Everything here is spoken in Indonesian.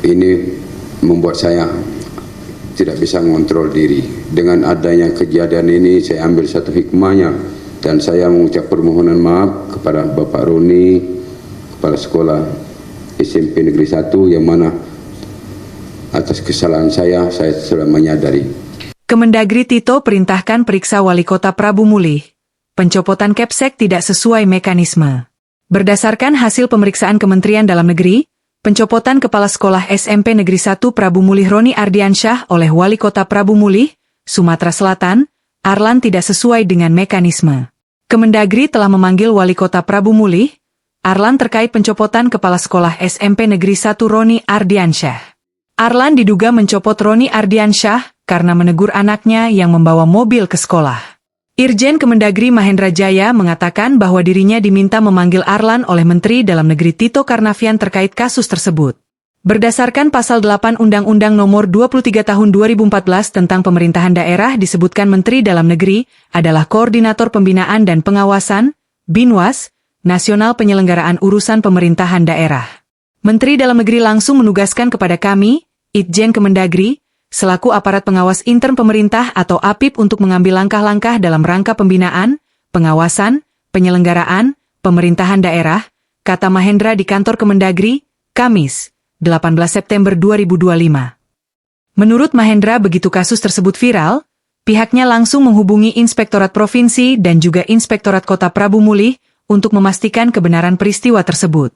Ini membuat saya tidak bisa mengontrol diri. Dengan adanya kejadian ini, saya ambil satu hikmahnya dan saya mengucap permohonan maaf kepada Bapak Roni, kepala sekolah SMP Negeri 1, yang mana atas kesalahan saya sudah menyadari. Kemendagri Tito perintahkan periksa Wali Kota Prabu Mulih. Pencopotan Kepsek tidak sesuai mekanisme. Berdasarkan hasil pemeriksaan Kementerian Dalam Negeri, pencopotan Kepala Sekolah SMP Negeri 1 Prabu Mulih Roni Ardiansyah oleh Wali Kota Prabu Mulih, Sumatera Selatan, Arlan tidak sesuai dengan mekanisme. Kemendagri telah memanggil Wali Kota Prabu Mulih, Arlan terkait pencopotan Kepala Sekolah SMP Negeri 1 Roni Ardiansyah. Arlan diduga mencopot Roni Ardiansyah karena menegur anaknya yang membawa mobil ke sekolah. Irjen Kemendagri Mahendra Jaya mengatakan bahwa dirinya diminta memanggil Arlan oleh Menteri Dalam Negeri Tito Karnavian terkait kasus tersebut. Berdasarkan Pasal 8 Undang-Undang Nomor 23 Tahun 2014 tentang Pemerintahan Daerah disebutkan Menteri Dalam Negeri adalah Koordinator Pembinaan dan Pengawasan, Binwas, Nasional Penyelenggaraan Urusan Pemerintahan Daerah. Menteri Dalam Negeri langsung menugaskan kepada kami, Itjen Kemendagri, selaku aparat pengawas intern pemerintah atau APIP untuk mengambil langkah-langkah dalam rangka pembinaan, pengawasan, penyelenggaraan, pemerintahan daerah, kata Mahendra di kantor Kemendagri, Kamis, 18 September 2025. Menurut Mahendra begitu kasus tersebut viral, pihaknya langsung menghubungi Inspektorat Provinsi dan juga Inspektorat Kota Prabu Mulih untuk memastikan kebenaran peristiwa tersebut.